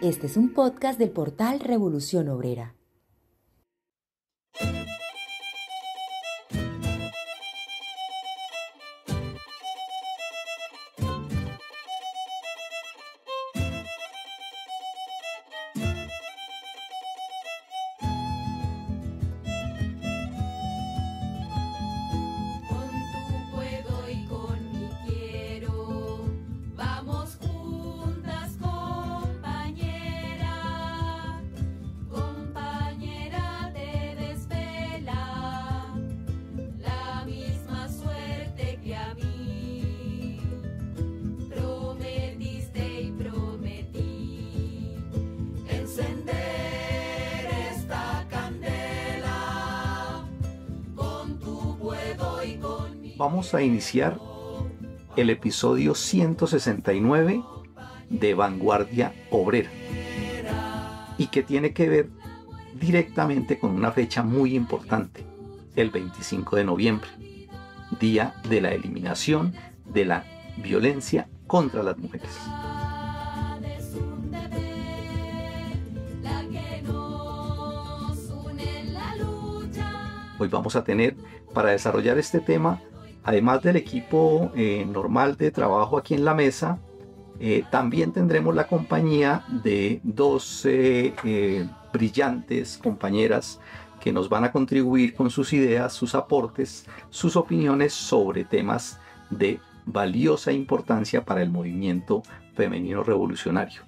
Este es un podcast del portal Revolución Obrera. Vamos a iniciar el episodio 169 de Vanguardia Obrera y que tiene que ver directamente con una fecha muy importante, el 25 de noviembre, Día de la Eliminación de la Violencia contra las Mujeres. Hoy vamos a tener, para desarrollar este tema, además del equipo normal de trabajo aquí en la mesa, también tendremos la compañía de dos brillantes compañeras que nos van a contribuir con sus ideas, sus aportes, sus opiniones sobre temas de valiosa importancia para el movimiento femenino revolucionario.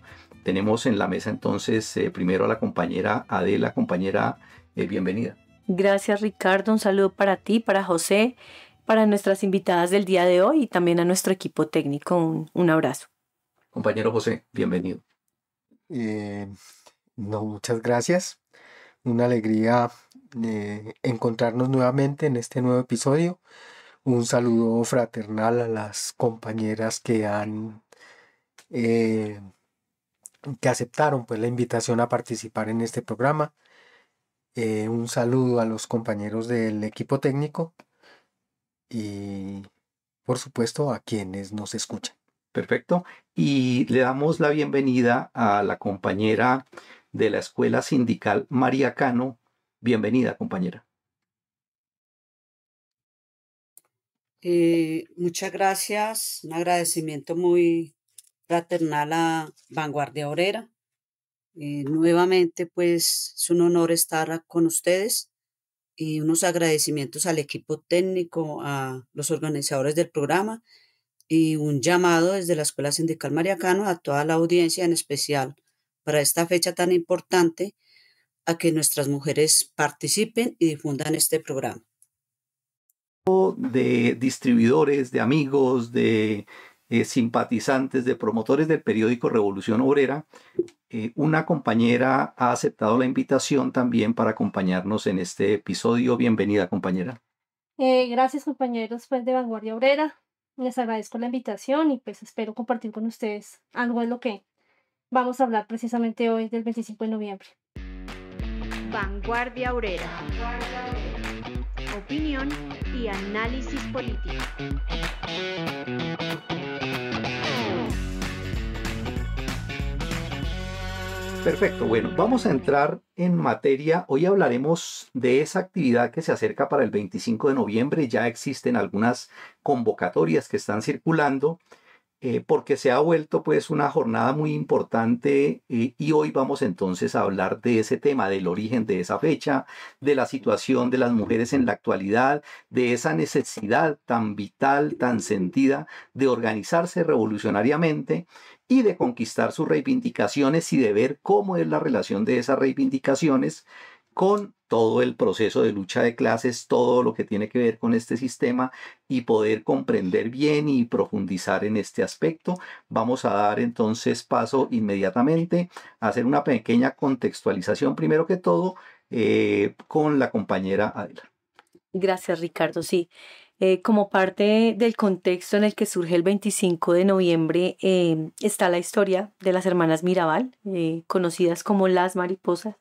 Tenemos en la mesa entonces primero a la compañera Adela. Compañera, bienvenida. Gracias, Ricardo. Un saludo para ti, para José, para nuestras invitadas del día de hoy y también a nuestro equipo técnico. Un abrazo. Compañero José, bienvenido. Muchas gracias. Una alegría encontrarnos nuevamente en este nuevo episodio. Un saludo fraternal a las compañeras que aceptaron pues la invitación a participar en este programa. Un saludo a los compañeros del equipo técnico y por supuesto a quienes nos escuchan. Perfecto. Y le damos la bienvenida a la compañera de la Escuela Sindical María Cano. Bienvenida, compañera. Muchas gracias. Un agradecimiento muy fraternal a Vanguardia Obrera. Nuevamente, pues, es un honor estar con ustedes y unos agradecimientos al equipo técnico, a los organizadores del programa y un llamado desde la Escuela Sindical María Cano a toda la audiencia, en especial para esta fecha tan importante, a que nuestras mujeres participen y difundan este programa. De distribuidores, de amigos, de simpatizantes, de promotores del periódico Revolución Obrera, una compañera ha aceptado la invitación también para acompañarnos en este episodio. Bienvenida, compañera. Gracias, compañeros pues, de Vanguardia Obrera. Les agradezco la invitación y pues espero compartir con ustedes algo de lo que vamos a hablar precisamente hoy del 25 de noviembre. Vanguardia Obrera. Opinión y análisis político. Perfecto, bueno, vamos a entrar en materia. Hoy hablaremos de esa actividad que se acerca para el 25 de noviembre. Ya existen algunas convocatorias que están circulando porque se ha vuelto pues una jornada muy importante y hoy vamos entonces a hablar de ese tema, del origen de esa fecha, de la situación de las mujeres en la actualidad, de esa necesidad tan vital, tan sentida de organizarse revolucionariamente y de conquistar sus reivindicaciones y de ver cómo es la relación de esas reivindicaciones con todo el proceso de lucha de clases, todo lo que tiene que ver con este sistema y poder comprender bien y profundizar en este aspecto. Vamos a dar entonces paso inmediatamente a hacer una pequeña contextualización, primero que todo, con la compañera Adela. Gracias, Ricardo. Sí. Como parte del contexto en el que surge el 25 de noviembre, está la historia de las hermanas Mirabal, conocidas como las mariposas.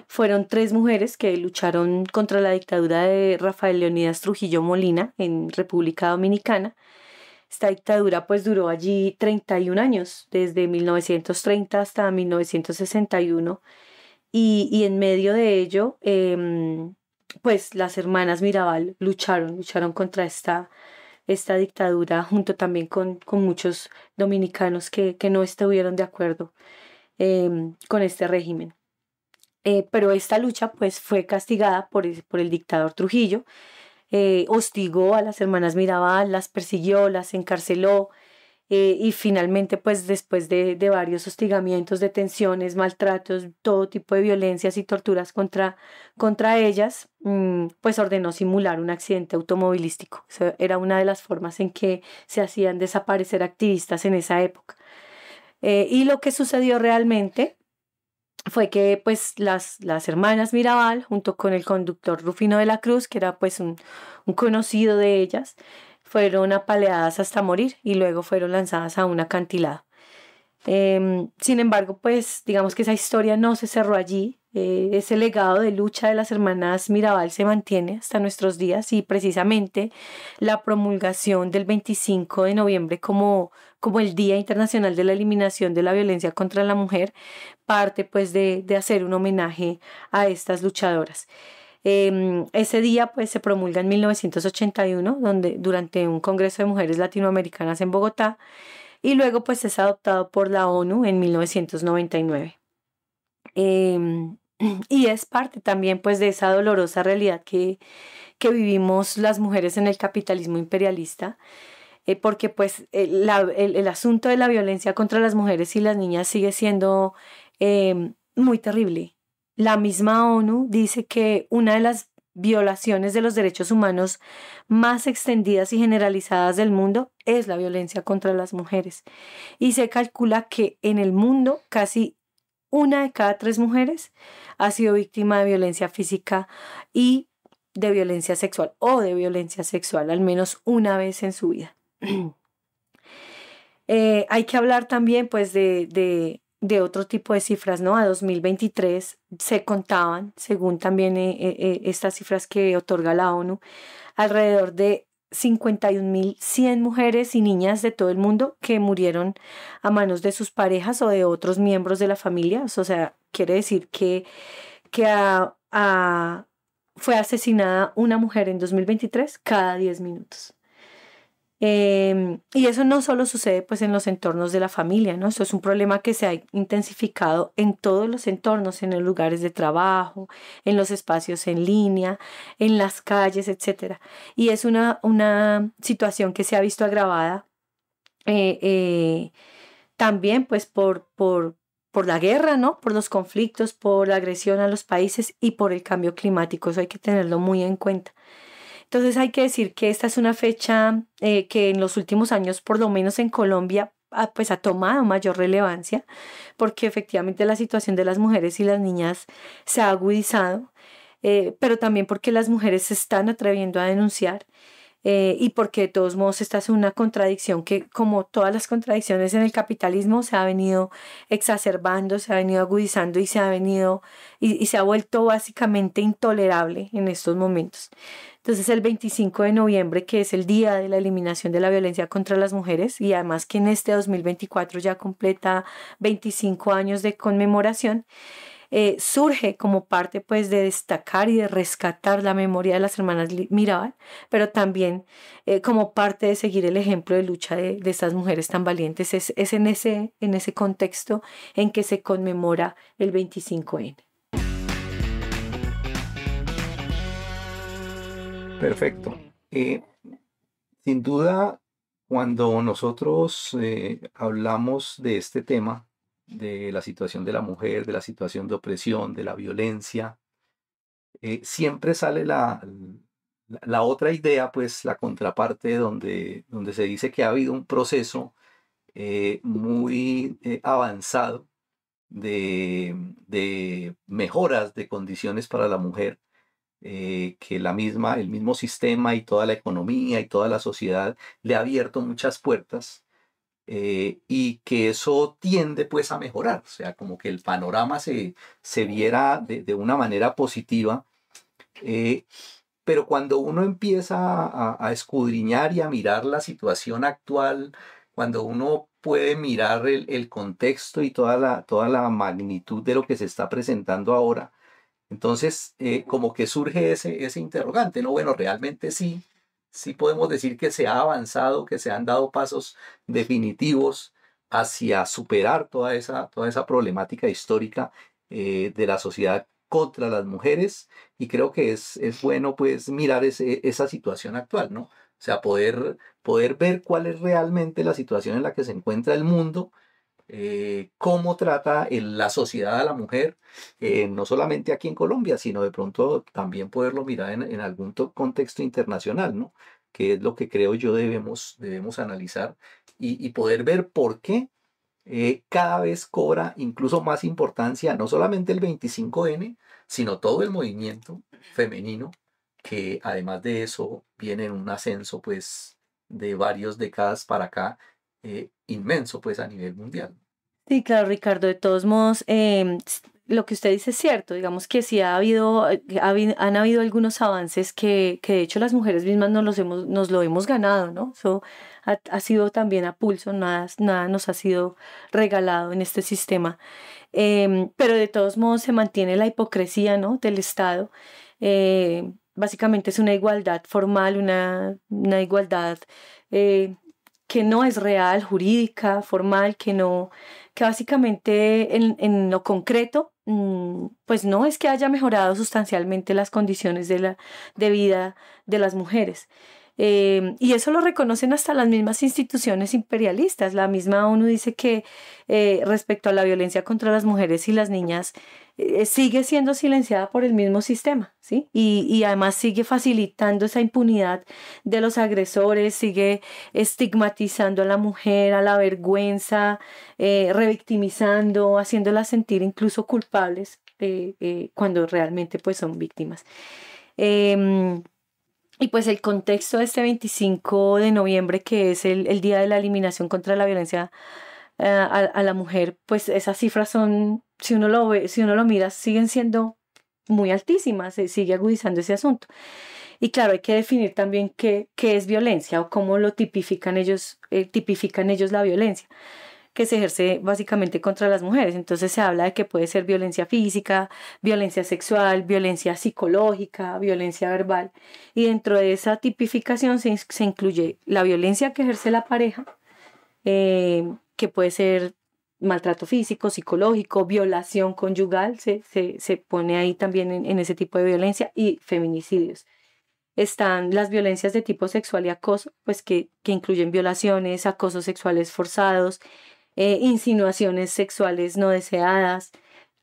Fueron 3 mujeres que lucharon contra la dictadura de Rafael Leónidas Trujillo Molina en República Dominicana. Esta dictadura pues duró allí 31 años, desde 1930 hasta 1961, y en medio de ello, pues las hermanas Mirabal lucharon contra esta dictadura, junto también con muchos dominicanos que no estuvieron de acuerdo con este régimen. Pero esta lucha pues fue castigada por el dictador Trujillo. Hostigó a las hermanas Mirabal, las persiguió, las encarceló, y finalmente pues después de varios hostigamientos, detenciones, maltratos, todo tipo de violencias y torturas contra ellas, pues ordenó simular un accidente automovilístico. Esa era una de las formas en que se hacían desaparecer activistas en esa época. Y lo que sucedió realmente fue que pues las hermanas Mirabal, junto con el conductor Rufino de la Cruz, que era pues un conocido de ellas, fueron apaleadas hasta morir y luego fueron lanzadas a un acantilado. Sin embargo, pues digamos que esa historia no se cerró allí. Ese legado de lucha de las hermanas Mirabal se mantiene hasta nuestros días, y precisamente la promulgación del 25 de noviembre como el Día Internacional de la Eliminación de la Violencia contra la Mujer parte pues de hacer un homenaje a estas luchadoras. Ese día pues se promulga en 1981, durante un Congreso de Mujeres Latinoamericanas en Bogotá, y luego pues es adoptado por la ONU en 1999. Y es parte también pues de esa dolorosa realidad que vivimos las mujeres en el capitalismo imperialista, porque pues el asunto de la violencia contra las mujeres y las niñas sigue siendo muy terrible. La misma ONU dice que una de las violaciones de los derechos humanos más extendidas y generalizadas del mundo es la violencia contra las mujeres. Y se calcula que en el mundo casi 1 de cada 3 mujeres ha sido víctima de violencia física y de violencia sexual, al menos una vez en su vida. Hay que hablar también pues de otro tipo de cifras, ¿no? A 2023 se contaban, según también estas cifras que otorga la ONU, alrededor de 51.100 mujeres y niñas de todo el mundo que murieron a manos de sus parejas o de otros miembros de la familia. O sea, quiere decir que fue asesinada una mujer en 2023 cada 10 minutos. Y eso no solo sucede pues en los entornos de la familia, ¿no? Eso es un problema que se ha intensificado en todos los entornos, en los lugares de trabajo, en los espacios en línea, en las calles, etc. Y es una situación que se ha visto agravada también pues por la guerra, ¿no? Por los conflictos, por la agresión a los países y por el cambio climático. Eso hay que tenerlo muy en cuenta. Entonces hay que decir que esta es una fecha que en los últimos años, por lo menos en Colombia, pues ha tomado mayor relevancia, porque efectivamente la situación de las mujeres y las niñas se ha agudizado, pero también porque las mujeres se están atreviendo a denunciar, y porque de todos modos esta es una contradicción que, como todas las contradicciones en el capitalismo, se ha venido exacerbando, se ha venido agudizando y se ha vuelto básicamente intolerable en estos momentos. Entonces el 25 de noviembre, que es el Día de la Eliminación de la Violencia contra las Mujeres, y además que en este 2024 ya completa 25 años de conmemoración, surge como parte pues de destacar y de rescatar la memoria de las hermanas Mirabal, pero también como parte de seguir el ejemplo de lucha de estas mujeres tan valientes. Es en ese contexto en que se conmemora el 25N. Perfecto. Sin duda, cuando nosotros hablamos de este tema, de la situación de la mujer, de la situación de opresión, de la violencia, siempre sale la otra idea, pues la contraparte donde se dice que ha habido un proceso muy avanzado de mejoras de condiciones para la mujer, que el mismo sistema y toda la economía y toda la sociedad le ha abierto muchas puertas, y que eso tiende pues a mejorar, o sea, como que el panorama se viera de una manera positiva, pero cuando uno empieza a escudriñar y a mirar la situación actual, cuando uno puede mirar el contexto y toda la magnitud de lo que se está presentando ahora, entonces como que surge ese interrogante, ¿no? Bueno, realmente sí, sí podemos decir que se ha avanzado, que se han dado pasos definitivos hacia superar toda esa problemática histórica de la sociedad contra las mujeres, y creo que es bueno pues mirar esa situación actual, ¿no? O sea, poder ver cuál es realmente la situación en la que se encuentra el mundo, cómo trata la sociedad a la mujer, no solamente aquí en Colombia, sino de pronto también poderlo mirar en algún contexto internacional, ¿no? Que es lo que creo yo debemos analizar y poder ver por qué cada vez cobra incluso más importancia no solamente el 25N, sino todo el movimiento femenino, que además de eso viene en un ascenso pues de varias décadas para acá, inmenso pues a nivel mundial. Sí, claro, Ricardo, de todos modos, lo que usted dice es cierto, digamos que sí ha habido, han habido algunos avances que de hecho las mujeres mismas nos lo hemos ganado, ¿no? Eso ha sido también a pulso, nada nos ha sido regalado en este sistema. Pero de todos modos se mantiene la hipocresía, ¿no? Del Estado. Básicamente es una igualdad formal, una igualdad que no es real, jurídica, formal, que básicamente en lo concreto, pues no es que haya mejorado sustancialmente las condiciones de vida de las mujeres. Y eso lo reconocen hasta las mismas instituciones imperialistas. La misma ONU dice que respecto a la violencia contra las mujeres y las niñas, sigue siendo silenciada por el mismo sistema, ¿sí? Y además sigue facilitando esa impunidad de los agresores, sigue estigmatizando a la mujer, a la vergüenza, revictimizando, haciéndolas sentir incluso culpables cuando realmente pues son víctimas. Y pues el contexto de este 25 de noviembre, que es el Día de la Eliminación contra la Violencia a la Mujer, pues esas cifras son, si uno lo ve, si uno lo mira, siguen siendo muy altísimas, se sigue agudizando ese asunto. Y claro, hay que definir también qué es violencia o cómo lo tipifican ellos la violencia que se ejerce básicamente contra las mujeres. Entonces se habla de que puede ser violencia física, violencia sexual, violencia psicológica, violencia verbal. Y dentro de esa tipificación se incluye la violencia que ejerce la pareja, que puede ser maltrato físico, psicológico, violación conyugal, se pone ahí también en ese tipo de violencia, y feminicidios. Están las violencias de tipo sexual y acoso, pues que incluyen violaciones, acosos sexuales forzados, insinuaciones sexuales no deseadas.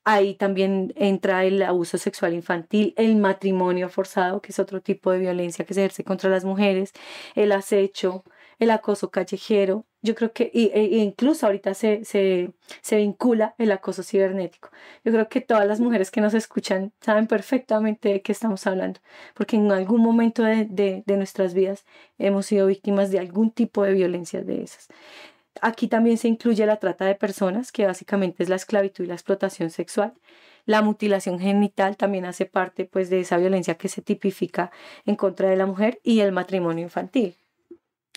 Ahí también entra el abuso sexual infantil, el matrimonio forzado, que es otro tipo de violencia que se ejerce contra las mujeres, el acecho, el acoso callejero. Yo creo que incluso ahorita se vincula el acoso cibernético. Yo creo que todas las mujeres que nos escuchan saben perfectamente de qué estamos hablando, porque en algún momento de nuestras vidas hemos sido víctimas de algún tipo de violencia de esas. Aquí también se incluye la trata de personas, que básicamente es la esclavitud y la explotación sexual. La mutilación genital también hace parte pues, de esa violencia que se tipifica en contra de la mujer, y el matrimonio infantil.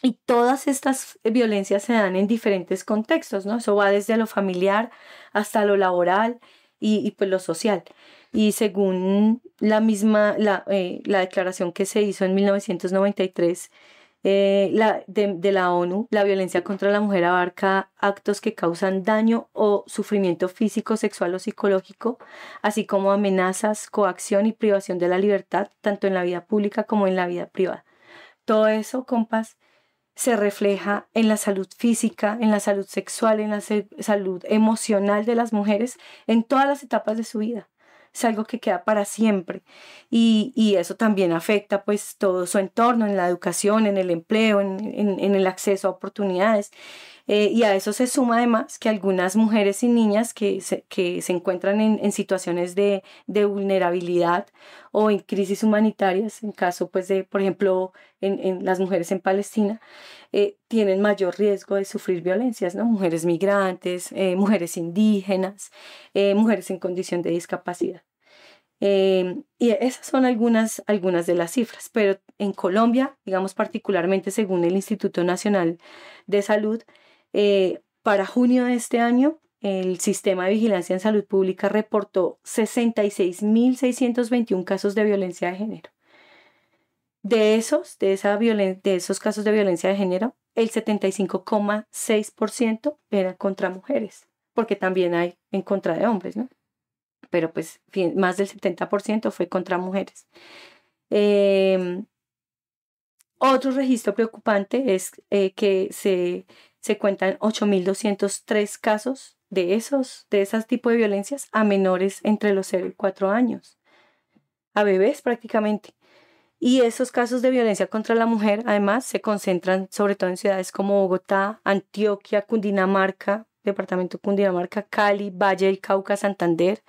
Y todas estas violencias se dan en diferentes contextos, ¿no? Eso va desde lo familiar hasta lo laboral y pues lo social. Y según la declaración que se hizo en 1993, de la ONU, la violencia contra la mujer abarca actos que causan daño o sufrimiento físico, sexual o psicológico, así como amenazas, coacción y privación de la libertad, tanto en la vida pública como en la vida privada. Todo eso, compas, se refleja en la salud física, en la salud sexual, en la salud emocional de las mujeres en todas las etapas de su vida. Es algo que queda para siempre, y eso también afecta pues todo su entorno, en la educación, en el empleo, en el acceso a oportunidades. Y a eso se suma además que algunas mujeres y niñas que se encuentran en situaciones de vulnerabilidad o en crisis humanitarias, en caso pues de, por ejemplo, en las mujeres en Palestina, tienen mayor riesgo de sufrir violencias, ¿no? Mujeres migrantes, mujeres indígenas, mujeres en condición de discapacidad. Y esas son algunas de las cifras, pero en Colombia, digamos particularmente según el Instituto Nacional de Salud, para junio de este año, el Sistema de Vigilancia en Salud Pública reportó 66.621 casos de violencia de género. De esos casos de violencia de género, el 75,6% era contra mujeres, porque también hay en contra de hombres, ¿no? Pero pues más del 70% fue contra mujeres. Otro registro preocupante es que se cuentan 8.203 casos de esas tipos de violencias a menores entre los 0 y 4 años, a bebés prácticamente. Y esos casos de violencia contra la mujer, además, se concentran sobre todo en ciudades como Bogotá, Antioquia, Cundinamarca, departamento de Cundinamarca, Cali, Valle del Cauca, Santander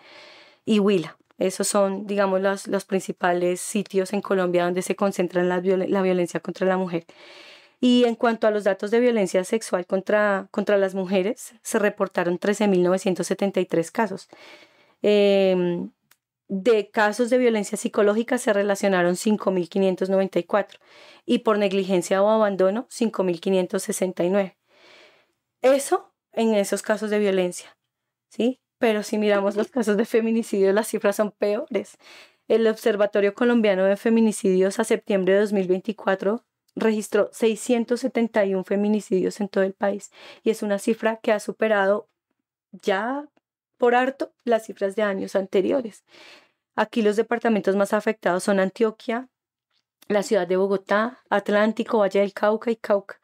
y Huila. Esos son, digamos, los principales sitios en Colombia donde se concentra la violencia contra la mujer. Y en cuanto a los datos de violencia sexual contra las mujeres, se reportaron 13.973 casos. De casos de violencia psicológica se relacionaron 5.594 y por negligencia o abandono 5.569. Eso en esos casos de violencia, ¿sí? Pero si miramos los casos de feminicidio, las cifras son peores. El Observatorio Colombiano de Feminicidios a septiembre de 2024 registró 671 feminicidios en todo el país y es una cifra que ha superado ya por harto las cifras de años anteriores. Aquí los departamentos más afectados son Antioquia, la ciudad de Bogotá, Atlántico, Valle del Cauca y Cauca.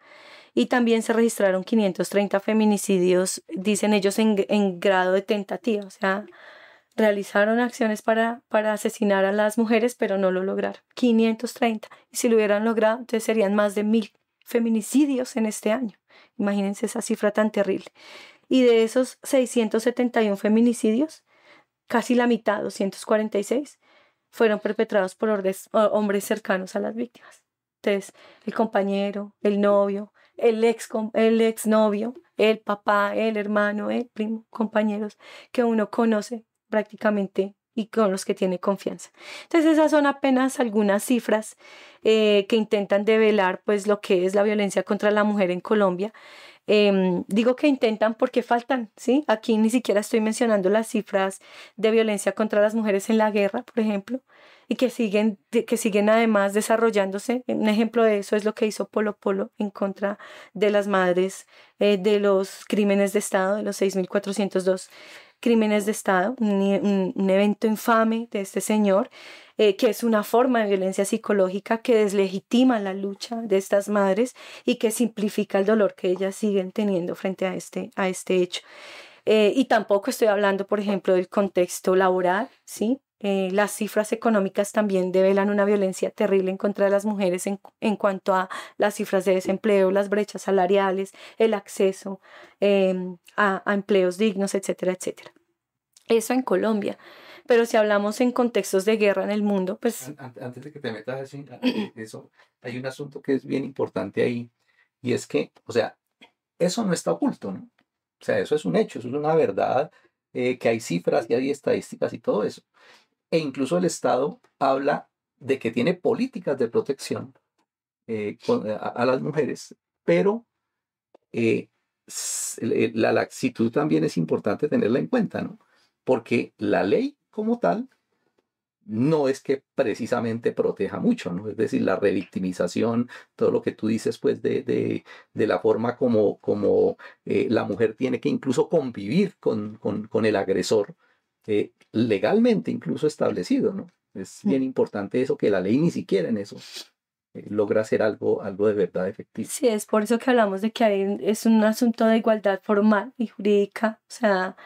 Y también se registraron 530 feminicidios, dicen ellos, en grado de tentativa. O sea, realizaron acciones para asesinar a las mujeres, pero no lo lograron. 530. Y si lo hubieran logrado, entonces serían más de 1.000 feminicidios en este año. Imagínense esa cifra tan terrible. Y de esos 671 feminicidios, casi la mitad, 246, fueron perpetrados por hombres cercanos a las víctimas. Entonces, el compañero, el novio, el exnovio, el papá, el hermano, el primo, compañeros que uno conoce prácticamente y con los que tiene confianza. Entonces, esas son apenas algunas cifras que intentan develar pues lo que es la violencia contra la mujer en Colombia. Digo que intentan porque faltan, ¿sí? Aquí ni siquiera estoy mencionando las cifras de violencia contra las mujeres en la guerra, por ejemplo, y que siguen además desarrollándose. Un ejemplo de eso es lo que hizo Polo Polo en contra de las madres de los crímenes de Estado, de los 6.402 crímenes de Estado, un evento infame de este señor, que es una forma de violencia psicológica que deslegitima la lucha de estas madres y que simplifica el dolor que ellas siguen teniendo frente a este hecho. Y tampoco estoy hablando, por ejemplo, del contexto laboral, ¿sí? Las cifras económicas también develan una violencia terrible en contra de las mujeres en cuanto a las cifras de desempleo, las brechas salariales, el acceso a empleos dignos, etcétera, etcétera. Eso en Colombia. Pero si hablamos en contextos de guerra en el mundo, pues... Antes de que te metas eso, hay un asunto que es bien importante ahí, y es que, o sea, eso no está oculto, ¿no? O sea, eso es un hecho, eso es una verdad, que hay cifras y hay estadísticas y todo eso. E incluso el Estado habla de que tiene políticas de protección a las mujeres, pero la laxitud también es importante tenerla en cuenta, ¿no? Porque la ley como tal no es que precisamente proteja mucho, ¿no? Es decir, la revictimización, todo lo que tú dices, pues, de la forma como la mujer tiene que incluso convivir con el agresor, legalmente incluso establecido, ¿no? Es bien importante eso, que la ley ni siquiera en eso logra hacer algo de verdad efectivo. Sí, es por eso que hablamos de que es un asunto de igualdad formal y jurídica. O sea,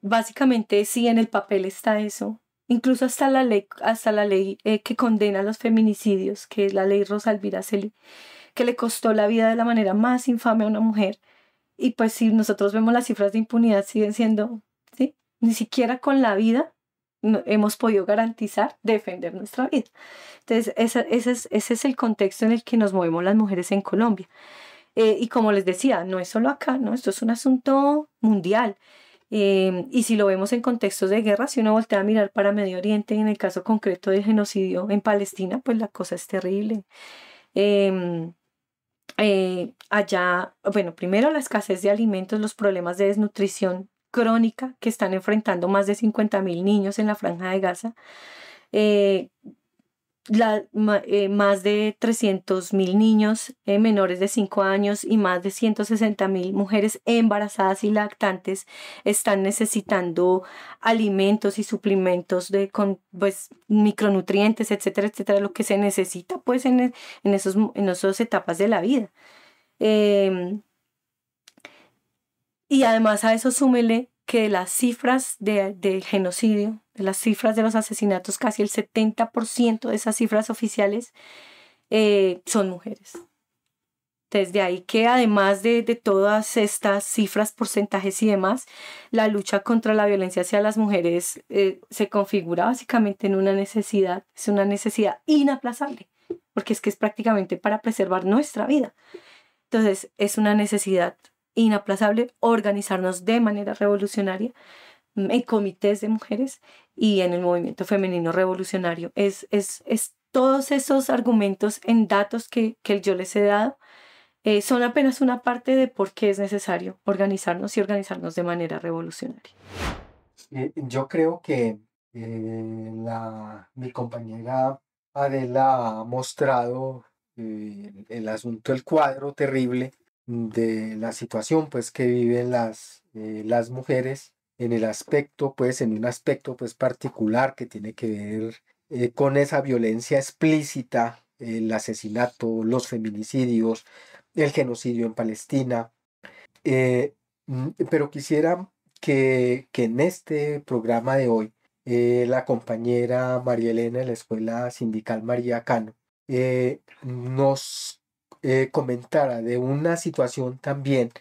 básicamente sí, en el papel está eso. Incluso hasta la ley que condena los feminicidios, que es la ley Rosa Elvira Celi, que le costó la vida de la manera más infame a una mujer. Y pues si nosotros vemos las cifras de impunidad siguen siendo, ¿sí? Ni siquiera con la vida hemos podido garantizar defender nuestra vida. Entonces ese es el contexto en el que nos movemos las mujeres en Colombia. Y como les decía, no es solo acá, ¿no? Esto es un asunto mundial. Y si lo vemos en contextos de guerra, si uno voltea a mirar para Medio Oriente, en el caso concreto del genocidio en Palestina, pues la cosa es terrible. Em, Allá, bueno, primero la escasez de alimentos, los problemas de desnutrición crónica que están enfrentando más de 50.000 niños en la Franja de Gaza. Eh, Más de 300.000 niños menores de 5 años y más de 160.000 mujeres embarazadas y lactantes están necesitando alimentos y suplementos con pues, micronutrientes, etcétera, etcétera, lo que se necesita pues en esas etapas de la vida. Y además a eso súmele que las cifras del genocidio, de las cifras de los asesinatos, casi el 70% de esas cifras oficiales son mujeres. Desde ahí que además de todas estas cifras, porcentajes y demás, la lucha contra la violencia hacia las mujeres se configura básicamente en una necesidad, es una necesidad inaplazable, porque es que es prácticamente para preservar nuestra vida. Entonces es una necesidad inaplazable organizarnos de manera revolucionaria en comités de mujeres y en el movimiento femenino revolucionario. Es todos esos argumentos en datos que yo les he dado son apenas una parte de por qué es necesario organizarnos y organizarnos de manera revolucionaria. Yo creo que mi compañera Adela ha mostrado el asunto, el cuadro terrible de la situación pues que viven las mujeres en el aspecto pues en un aspecto pues particular que tiene que ver con esa violencia explícita, el asesinato, los feminicidios, el genocidio en Palestina. Pero quisiera que en este programa de hoy la compañera María Elena de la Escuela Sindical María Cano comentara de una situación también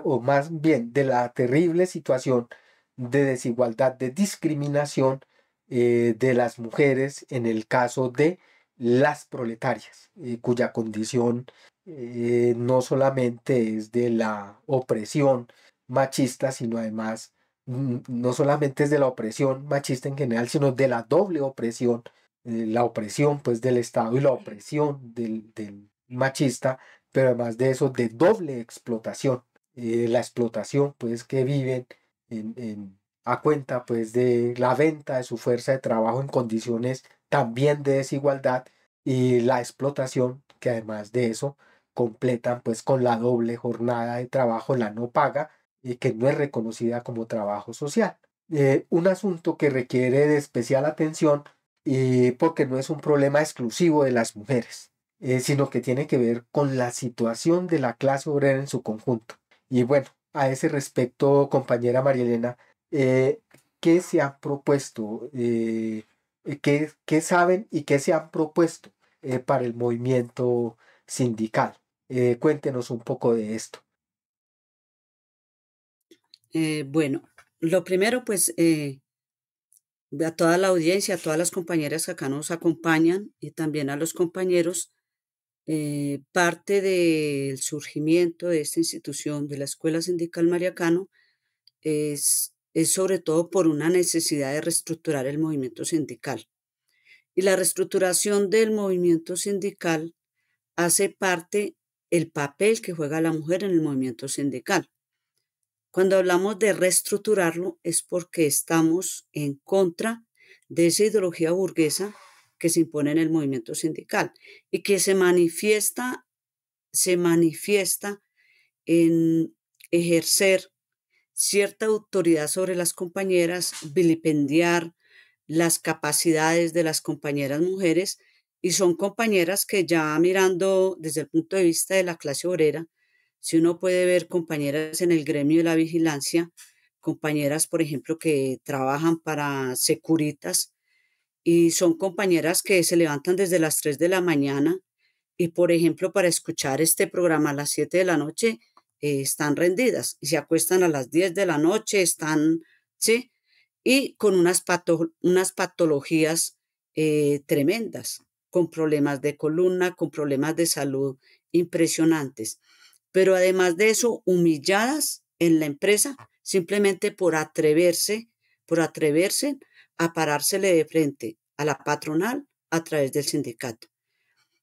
o más bien de la terrible situación de desigualdad, de discriminación de las mujeres en el caso de las proletarias, cuya condición no solamente es de la opresión machista, sino además no solamente es de la opresión machista en general, sino de la doble opresión, la opresión pues del Estado y la opresión del machista, pero además de eso de doble explotación, la explotación pues que viven a cuenta pues de la venta de su fuerza de trabajo en condiciones también de desigualdad, y la explotación que además de eso completan pues con la doble jornada de trabajo, la no paga, que no es reconocida como trabajo social. Un asunto que requiere de especial atención porque no es un problema exclusivo de las mujeres, sino que tiene que ver con la situación de la clase obrera en su conjunto. Y bueno, a ese respecto, compañera María Elena, ¿qué se han propuesto? ¿Qué saben y qué se han propuesto para el movimiento sindical? Cuéntenos un poco de esto. Bueno, lo primero, pues, a toda la audiencia, a todas las compañeras que acá nos acompañan y también a los compañeros, parte del surgimiento de esta institución de la Escuela Sindical María Cano es sobre todo por una necesidad de reestructurar el movimiento sindical. Y la reestructuración del movimiento sindical hace parte el papel que juega la mujer en el movimiento sindical. Cuando hablamos de reestructurarlo es porque estamos en contra de esa ideología burguesa que se impone en el movimiento sindical y que se manifiesta en ejercer cierta autoridad sobre las compañeras, vilipendiar las capacidades de las compañeras mujeres, y son compañeras que ya mirando desde el punto de vista de la clase obrera, si uno puede ver compañeras en el gremio de la vigilancia, compañeras, por ejemplo, que trabajan para Securitas, y son compañeras que se levantan desde las 3 de la mañana y, por ejemplo, para escuchar este programa a las 7 de la noche, están rendidas y se acuestan a las 10 de la noche, ¿sí? Y con unas patologías tremendas, con problemas de columna, con problemas de salud impresionantes. Pero además de eso, humilladas en la empresa simplemente por atreverse a parársele de frente a la patronal a través del sindicato.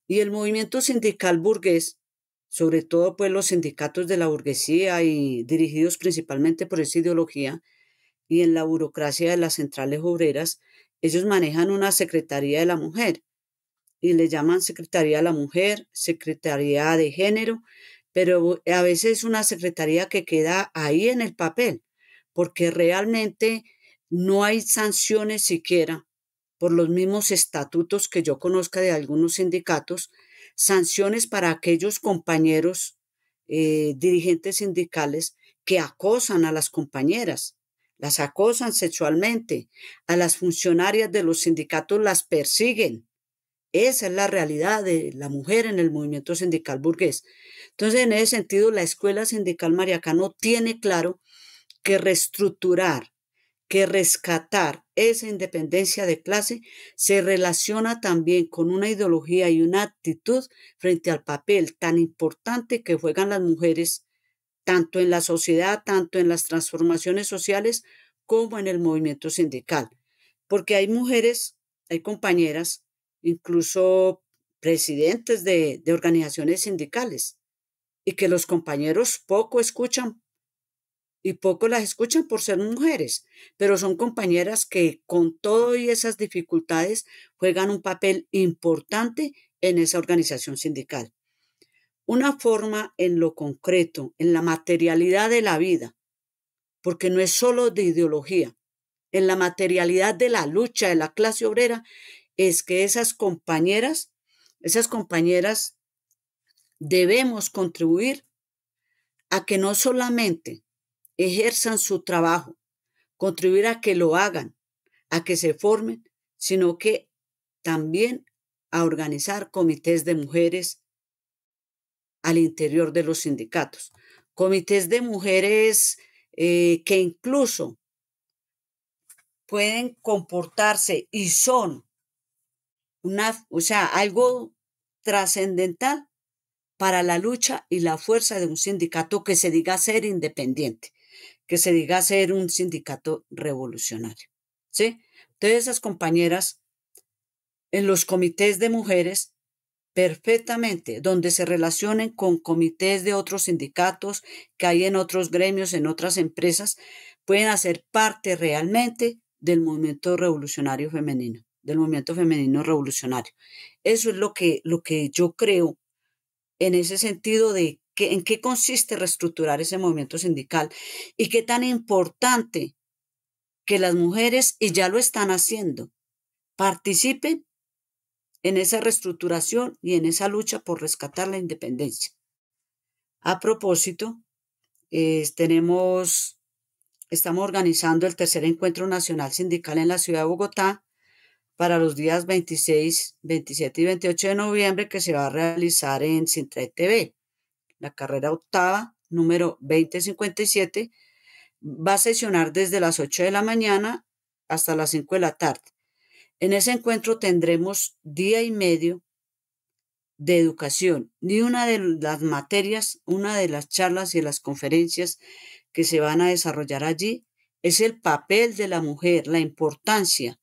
Y el movimiento sindical burgués, sobre todo pues los sindicatos de la burguesía y dirigidos principalmente por esa ideología y en la burocracia de las centrales obreras, ellos manejan una Secretaría de la Mujer y le llaman Secretaría de la Mujer, Secretaría de Género, pero a veces es una secretaría que queda ahí en el papel, porque realmente no hay sanciones siquiera por los mismos estatutos que yo conozca de algunos sindicatos, sanciones para aquellos compañeros dirigentes sindicales que acosan a las compañeras, las acosan sexualmente, a las funcionarias de los sindicatos las persiguen. Esa es la realidad de la mujer en el movimiento sindical burgués. Entonces, en ese sentido, la Escuela Sindical Mariacano tiene claro que reestructurar, que rescatar esa independencia de clase se relaciona también con una ideología y una actitud frente al papel tan importante que juegan las mujeres, tanto en la sociedad, tanto en las transformaciones sociales, como en el movimiento sindical. Porque hay mujeres, hay compañeras, incluso presidentes de organizaciones sindicales, y que los compañeros poco escuchan y poco las escuchan por ser mujeres, pero son compañeras que con todo y esas dificultades juegan un papel importante en esa organización sindical. Una forma en lo concreto, en la materialidad de la vida, porque no es solo de ideología, en la materialidad de la lucha de la clase obrera, es que esas compañeras debemos contribuir a que no solamente ejerzan su trabajo, contribuir a que lo hagan, a que se formen, sino que también a organizar comités de mujeres al interior de los sindicatos. Comités de mujeres que incluso pueden comportarse y son algo trascendental para la lucha y la fuerza de un sindicato que se diga ser independiente, que se diga ser un sindicato revolucionario, ¿sí? Entonces esas compañeras en los comités de mujeres perfectamente, donde se relacionen con comités de otros sindicatos que hay en otros gremios, en otras empresas, pueden hacer parte realmente del movimiento revolucionario femenino, del movimiento femenino revolucionario. Eso es lo que yo creo en ese sentido de en qué consiste reestructurar ese movimiento sindical y qué tan importante que las mujeres, y ya lo están haciendo, participen en esa reestructuración y en esa lucha por rescatar la independencia. A propósito, estamos organizando el tercer encuentro nacional sindical en la ciudad de Bogotá para los días 26, 27 y 28 de noviembre, que se va a realizar en Sintrae TV. La carrera octava, número 2057, va a sesionar desde las 8 de la mañana hasta las 5 de la tarde. En ese encuentro tendremos día y medio de educación. Y una de las materias, una de las charlas y las conferencias que se van a desarrollar allí es el papel de la mujer, la importancia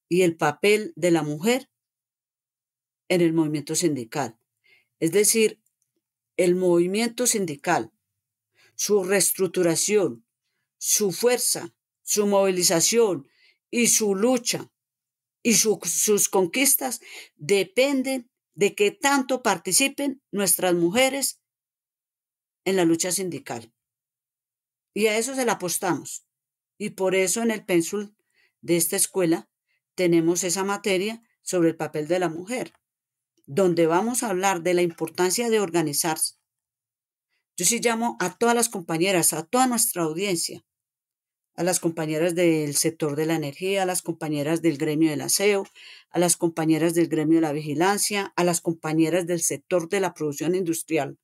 y el papel de la mujer en el movimiento sindical. Es decir, el movimiento sindical, su reestructuración, su fuerza, su movilización y su lucha y sus conquistas dependen de que tanto participen nuestras mujeres en la lucha sindical. Y a eso se la apostamos. Y por eso en el pénsul de esta escuela tenemos esa materia sobre el papel de la mujer, donde vamos a hablar de la importancia de organizarse. Yo sí llamo a todas las compañeras, a toda nuestra audiencia, a las compañeras del sector de la energía, a las compañeras del gremio del aseo, a las compañeras del gremio de la vigilancia, a las compañeras del sector de la producción industrial,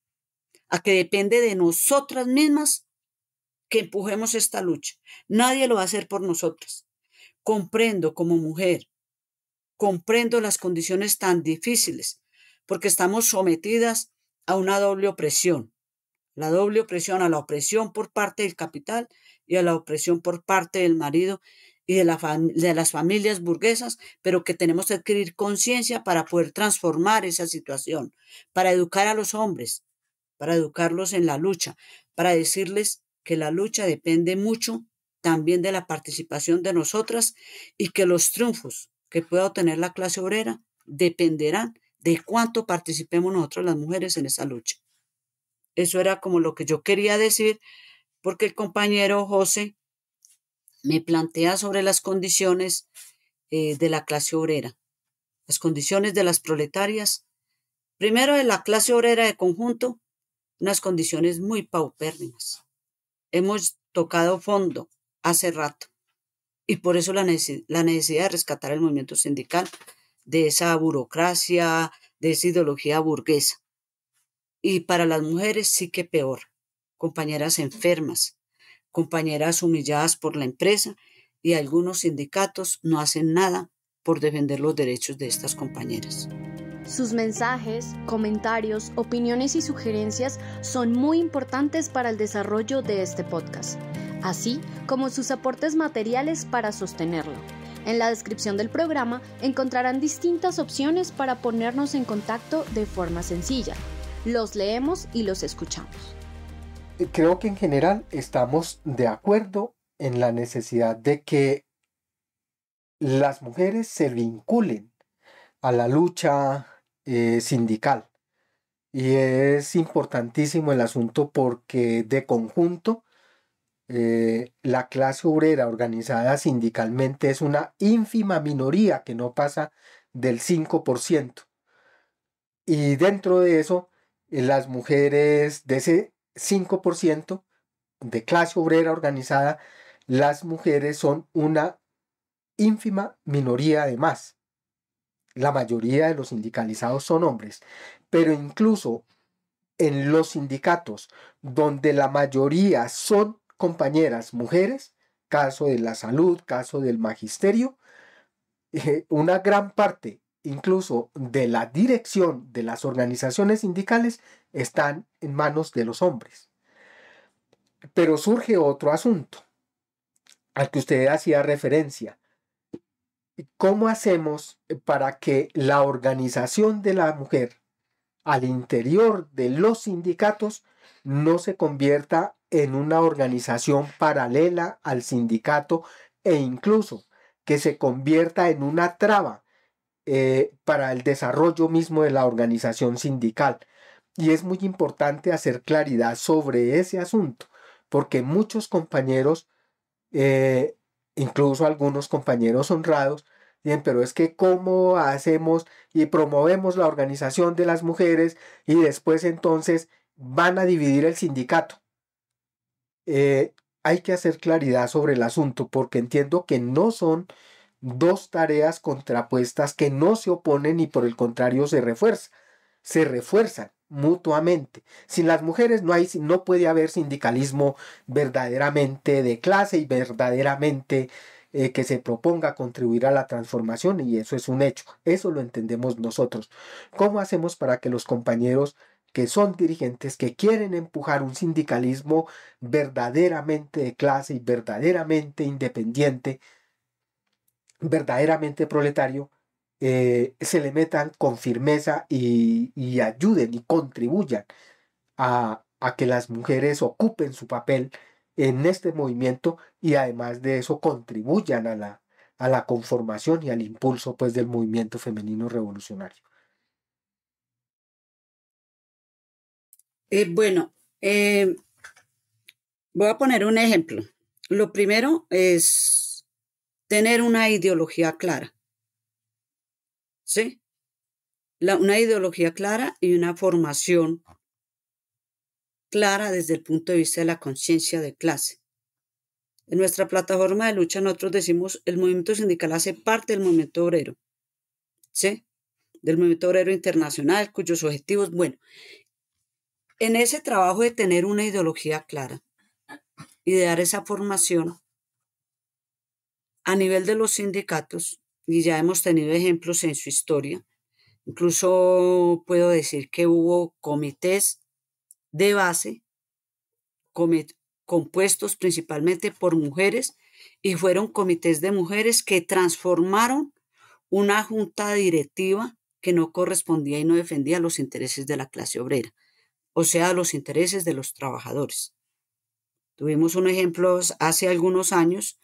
a que depende de nosotras mismas que empujemos esta lucha. Nadie lo va a hacer por nosotras. Comprendo como mujer, comprendo las condiciones tan difíciles, porque estamos sometidas a una doble opresión, la doble opresión, a la opresión por parte del capital y a la opresión por parte del marido y de las familias burguesas, pero que tenemos que adquirir conciencia para poder transformar esa situación, para educar a los hombres, para educarlos en la lucha, para decirles que la lucha depende mucho también de la participación de nosotras y que los triunfos que pueda obtener la clase obrera dependerán de cuánto participemos nosotros las mujeres en esa lucha. Eso era como lo que yo quería decir, porque el compañero José me plantea sobre las condiciones de la clase obrera, las condiciones de las proletarias. Primero, de la clase obrera de conjunto, unas condiciones muy paupérrimas. Hemos tocado fondo hace rato y por eso la necesidad de rescatar el movimiento sindical de esa burocracia, de esa ideología burguesa. Y para las mujeres sí que peor, compañeras enfermas, compañeras humilladas por la empresa y algunos sindicatos no hacen nada por defender los derechos de estas compañeras. Sus mensajes, comentarios, opiniones y sugerencias son muy importantes para el desarrollo de este podcast, así como sus aportes materiales para sostenerlo. En la descripción del programa encontrarán distintas opciones para ponernos en contacto de forma sencilla. Los leemos y los escuchamos. Creo que en general estamos de acuerdo en la necesidad de que las mujeres se vinculen a la lucha sindical. Y es importantísimo el asunto porque de conjunto la clase obrera organizada sindicalmente es una ínfima minoría que no pasa del 5%. Y dentro de eso, las mujeres de ese 5% de clase obrera organizada, las mujeres son una ínfima minoría además. La mayoría de los sindicalizados son hombres, pero incluso en los sindicatos donde la mayoría son compañeras mujeres, caso de la salud, caso del magisterio, una gran parte incluso de la dirección de las organizaciones sindicales están en manos de los hombres. Pero surge otro asunto al que usted hacía referencia. ¿Cómo hacemos para que la organización de la mujer al interior de los sindicatos no se convierta en una organización paralela al sindicato e incluso que se convierta en una traba para el desarrollo mismo de la organización sindical? Y es muy importante hacer claridad sobre ese asunto, porque muchos compañeros, incluso algunos compañeros honrados, dicen, pero es que cómo hacemos y promovemos la organización de las mujeres y después entonces van a dividir el sindicato. Hay que hacer claridad sobre el asunto porque entiendo que no son dos tareas contrapuestas que no se oponen y por el contrario se refuerzan mutuamente. Sin las mujeres no puede haber sindicalismo verdaderamente de clase y verdaderamente que se proponga contribuir a la transformación, y eso es un hecho, eso lo entendemos nosotros. ¿Cómo hacemos para que los compañeros que son dirigentes, que quieren empujar un sindicalismo verdaderamente de clase y verdaderamente independiente, verdaderamente proletario, se le metan con firmeza y ayuden y contribuyan a que las mujeres ocupen su papel en este movimiento y además de eso contribuyan a la conformación y al impulso pues del movimiento femenino revolucionario? Voy a poner un ejemplo. Lo primero es tener una ideología clara. ¿Sí? Una ideología clara y una formación clara desde el punto de vista de la conciencia de clase. En nuestra plataforma de lucha nosotros decimos el movimiento sindical hace parte del movimiento obrero, ¿sí? Del movimiento obrero internacional, cuyos objetivos, en ese trabajo de tener una ideología clara y de dar esa formación a nivel de los sindicatos, y ya hemos tenido ejemplos en su historia, incluso puedo decir que hubo comités de base compuestos principalmente por mujeres, y fueron comités de mujeres que transformaron una junta directiva que no correspondía y no defendía los intereses de la clase obrera, o sea, los intereses de los trabajadores. Tuvimos un ejemplo hace algunos años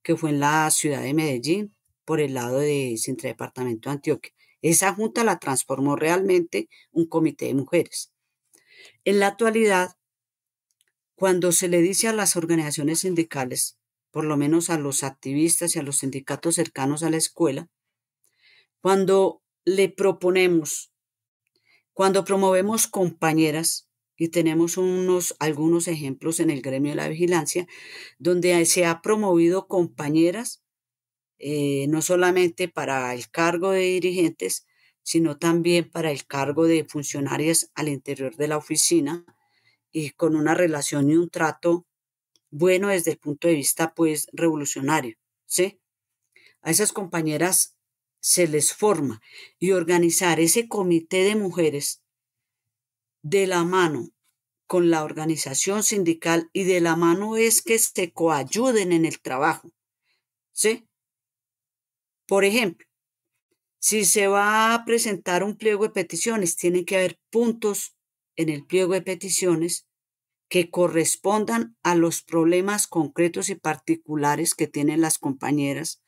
que fue en la ciudad de Medellín, por el lado de Centro Departamento de Antioquia. Esa junta la transformó realmente un comité de mujeres. En la actualidad, cuando se le dice a las organizaciones sindicales, por lo menos a los activistas y a los sindicatos cercanos a la escuela, cuando promovemos compañeras, y tenemos algunos ejemplos en el gremio de la vigilancia, donde se ha promovido compañeras, no solamente para el cargo de dirigentes, sino también para el cargo de funcionarias al interior de la oficina, y con una relación y un trato bueno desde el punto de vista, pues, revolucionario, ¿sí? A esas compañeras se les forma, y organizar ese comité de mujeres de la mano con la organización sindical, y de la mano es que se coayuden en el trabajo, ¿sí? Por ejemplo, si se va a presentar un pliego de peticiones, tiene que haber puntos en el pliego de peticiones que correspondan a los problemas concretos y particulares que tienen las compañeras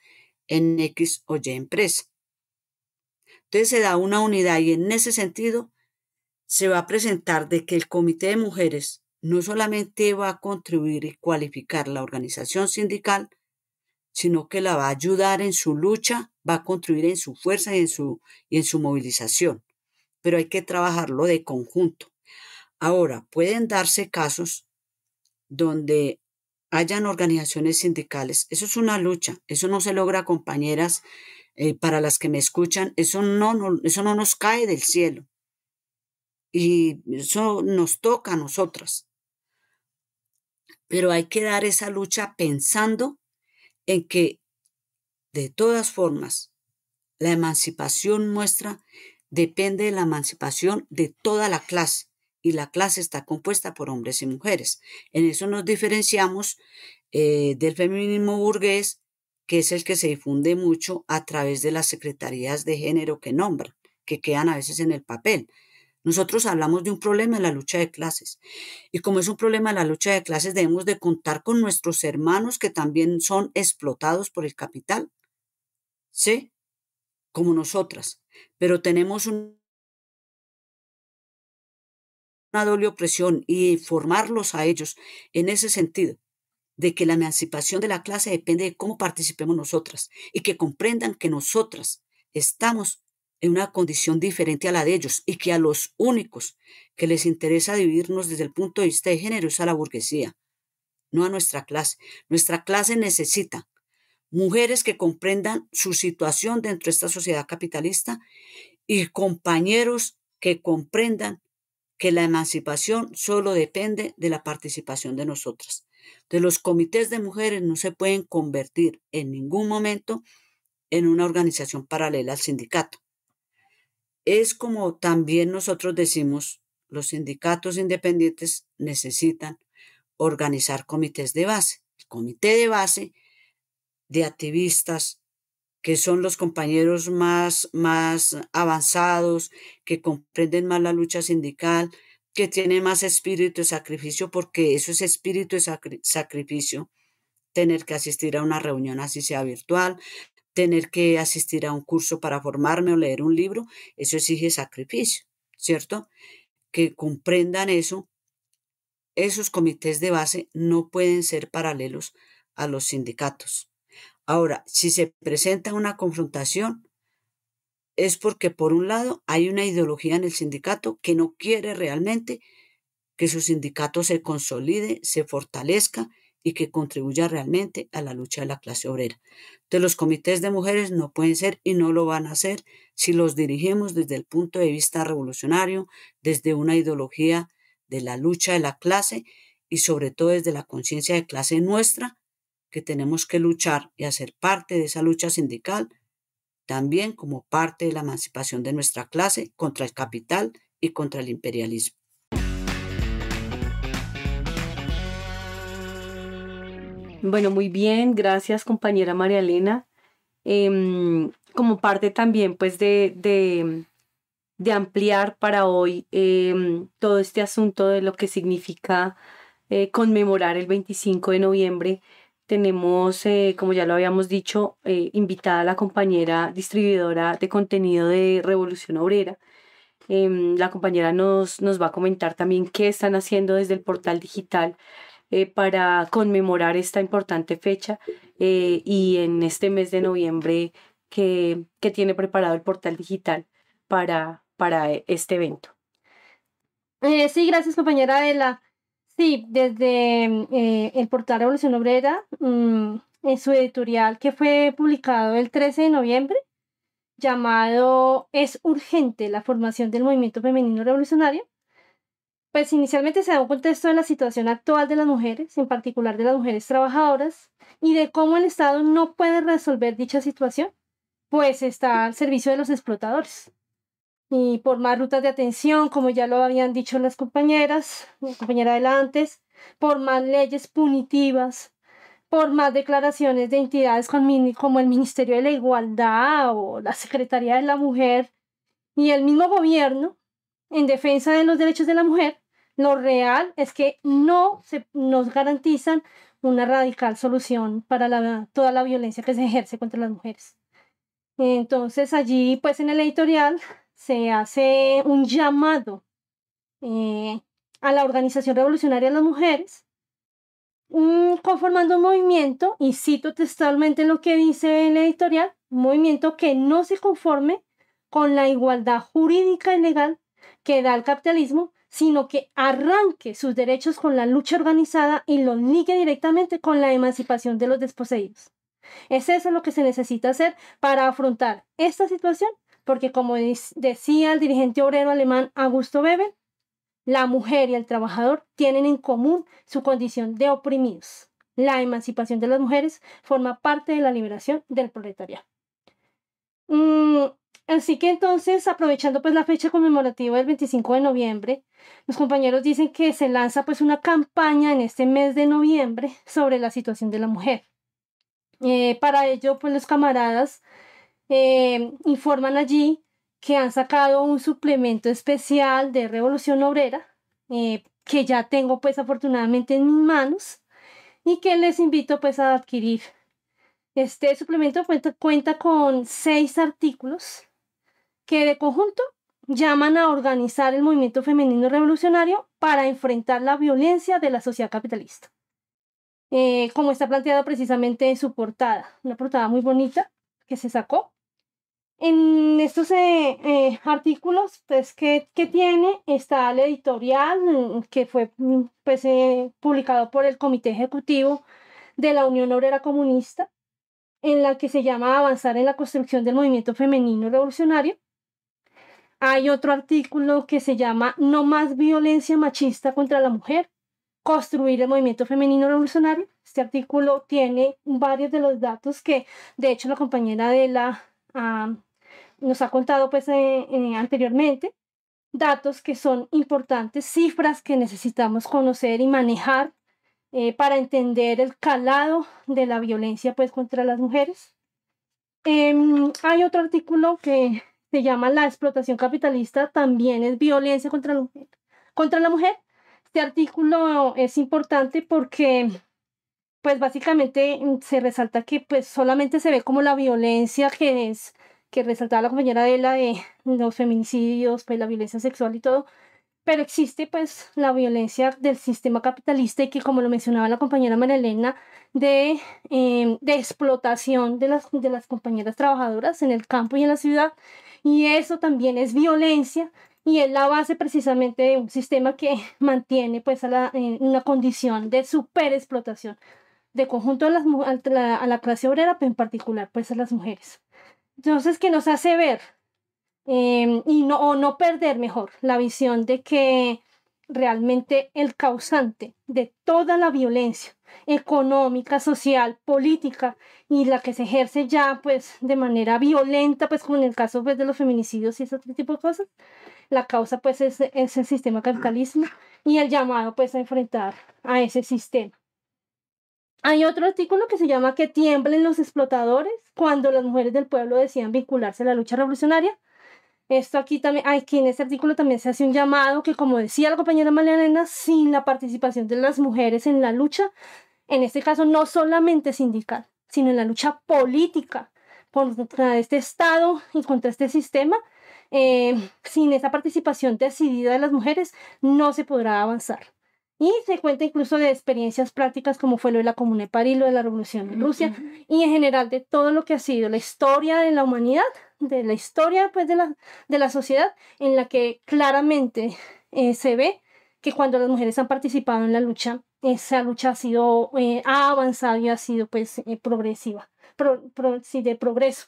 en X o Y empresa. Entonces se da una unidad, y en ese sentido se va a presentar de que el comité de mujeres no solamente va a contribuir y cualificar la organización sindical, sino que la va a ayudar en su lucha, va a contribuir en su fuerza y en su movilización. Pero hay que trabajarlo de conjunto. Ahora, pueden darse casos donde hayan organizaciones sindicales. Eso es una lucha. Eso no se logra, compañeras, para las que me escuchan. Eso no nos cae del cielo. Y eso nos toca a nosotras. Pero hay que dar esa lucha pensando en que, de todas formas, la emancipación nuestra depende de la emancipación de toda la clase, y la clase está compuesta por hombres y mujeres. En eso nos diferenciamos del feminismo burgués, que es el que se difunde mucho a través de las secretarías de género que nombran, que quedan a veces en el papel. Nosotros hablamos de un problema en la lucha de clases, y como es un problema en la lucha de clases, debemos de contar con nuestros hermanos que también son explotados por el capital, ¿sí? Como nosotras, pero tenemos una doble opresión, y formarlos a ellos en ese sentido, de que la emancipación de la clase depende de cómo participemos nosotras, y que comprendan que nosotras estamos en una condición diferente a la de ellos, y que a los únicos que les interesa dividirnos desde el punto de vista de género es a la burguesía, no a nuestra clase. Nuestra clase necesita mujeres que comprendan su situación dentro de esta sociedad capitalista, y compañeros que comprendan que la emancipación solo depende de la participación de nosotras. De los comités de mujeres no se pueden convertir en ningún momento en una organización paralela al sindicato. Es como también nosotros decimos, los sindicatos independientes necesitan organizar comités de base. El comité de base de activistas, que son los compañeros más avanzados, que comprenden más la lucha sindical, que tienen más espíritu de sacrificio, porque eso es espíritu de sacrificio, tener que asistir a una reunión así sea virtual, tener que asistir a un curso para formarme o leer un libro, eso exige sacrificio, ¿cierto? Que comprendan eso. Esos comités de base no pueden ser paralelos a los sindicatos. Ahora, si se presenta una confrontación, es porque, por un lado, hay una ideología en el sindicato que no quiere realmente que su sindicato se consolide, se fortalezca y que contribuya realmente a la lucha de la clase obrera. Entonces, los comités de mujeres no pueden ser y no lo van a hacer si los dirigimos desde el punto de vista revolucionario, desde una ideología de la lucha de la clase, y sobre todo desde la conciencia de clase nuestra, que tenemos que luchar y hacer parte de esa lucha sindical, también como parte de la emancipación de nuestra clase contra el capital y contra el imperialismo. Bueno, muy bien, gracias compañera María Elena. Como parte también pues de ampliar para hoy todo este asunto de lo que significa conmemorar el 25 de noviembre, tenemos, como ya lo habíamos dicho, invitada a la compañera distribuidora de contenido de Revolución Obrera. La compañera nos va a comentar también qué están haciendo desde el portal digital para conmemorar esta importante fecha y en este mes de noviembre que tiene preparado el portal digital para este evento. Sí, gracias compañera Adela. Sí, desde el portal Revolución Obrera, en su editorial que fue publicado el 13 de noviembre, llamado Es urgente la formación del movimiento femenino revolucionario, pues inicialmente se da un contexto de la situación actual de las mujeres, en particular de las mujeres trabajadoras, y de cómo el Estado no puede resolver dicha situación, pues está al servicio de los explotadores. Y por más rutas de atención, como ya lo habían dicho las compañeras, la compañera de antes, por más leyes punitivas, por más declaraciones de entidades como el Ministerio de la Igualdad o la Secretaría de la Mujer y el mismo gobierno en defensa de los derechos de la mujer, lo real es que no nos garantizan una radical solución para toda la violencia que se ejerce contra las mujeres. Entonces allí, pues en el editorial, se hace un llamado a la Organización Revolucionaria de las Mujeres, conformando un movimiento, y cito textualmente lo que dice el editorial, un movimiento que no se conforme con la igualdad jurídica y legal que da el capitalismo, sino que arranque sus derechos con la lucha organizada y los ligue directamente con la emancipación de los desposeídos. Es eso lo que se necesita hacer para afrontar esta situación, porque como decía el dirigente obrero alemán Augusto Bebel, la mujer y el trabajador tienen en común su condición de oprimidos. La emancipación de las mujeres forma parte de la liberación del proletariado. Así que entonces, aprovechando pues la fecha conmemorativa del 25 de noviembre, los compañeros dicen que se lanza pues una campaña en este mes de noviembre sobre la situación de la mujer. Para ello, pues los camaradas informan allí que han sacado un suplemento especial de Revolución Obrera, que ya tengo pues afortunadamente en mis manos y que les invito pues a adquirir. Este suplemento cuenta con 6 artículos que de conjunto llaman a organizar el movimiento femenino revolucionario para enfrentar la violencia de la sociedad capitalista. Como está planteado precisamente en su portada, una portada muy bonita que se sacó. En estos artículos pues, que tiene está el editorial que fue pues, publicado por el Comité Ejecutivo de la Unión Obrera Comunista, en la que se llama Avanzar en la construcción del movimiento femenino revolucionario. Hay otro artículo que se llama No más violencia machista contra la mujer, construir el movimiento femenino revolucionario. Este artículo tiene varios de los datos que de hecho la compañera de nos ha contado pues anteriormente, datos que son importantes, cifras que necesitamos conocer y manejar para entender el calado de la violencia pues contra las mujeres. Hay otro artículo que se llama La explotación capitalista también es violencia contra la mujer. Este artículo es importante porque pues básicamente se resalta que pues solamente se ve como la violencia que resaltaba la compañera de los feminicidios, pues la violencia sexual y todo, pero existe pues la violencia del sistema capitalista y que, como lo mencionaba la compañera María Elena, de explotación de las compañeras trabajadoras en el campo y en la ciudad, y eso también es violencia y es la base precisamente de un sistema que mantiene pues una condición de superexplotación de conjunto a la clase obrera, pero en particular pues a las mujeres. Entonces, que nos hace ver y no perder mejor la visión de que realmente el causante de toda la violencia económica, social, política y la que se ejerce ya pues de manera violenta, pues como en el caso pues de los feminicidios y ese tipo de cosas, la causa pues es el sistema capitalismo y el llamado pues a enfrentar a ese sistema. Hay otro artículo que se llama Que tiemblen los explotadores cuando las mujeres del pueblo decían vincularse a la lucha revolucionaria. Esto aquí también, aquí en este artículo también se hace un llamado que, como decía la compañera Mariana, sin la participación de las mujeres en la lucha, en este caso no solamente sindical, sino en la lucha política contra este Estado y contra este sistema, sin esa participación decidida de las mujeres no se podrá avanzar. Y se cuenta incluso de experiencias prácticas como fue lo de la Comuna de París, lo de la Revolución en Rusia y en general de todo lo que ha sido la historia de la humanidad, de la historia pues, de la sociedad, en la que claramente se ve que cuando las mujeres han participado en la lucha, esa lucha ha sido, ha avanzado y ha sido pues progresiva, sí, de progreso.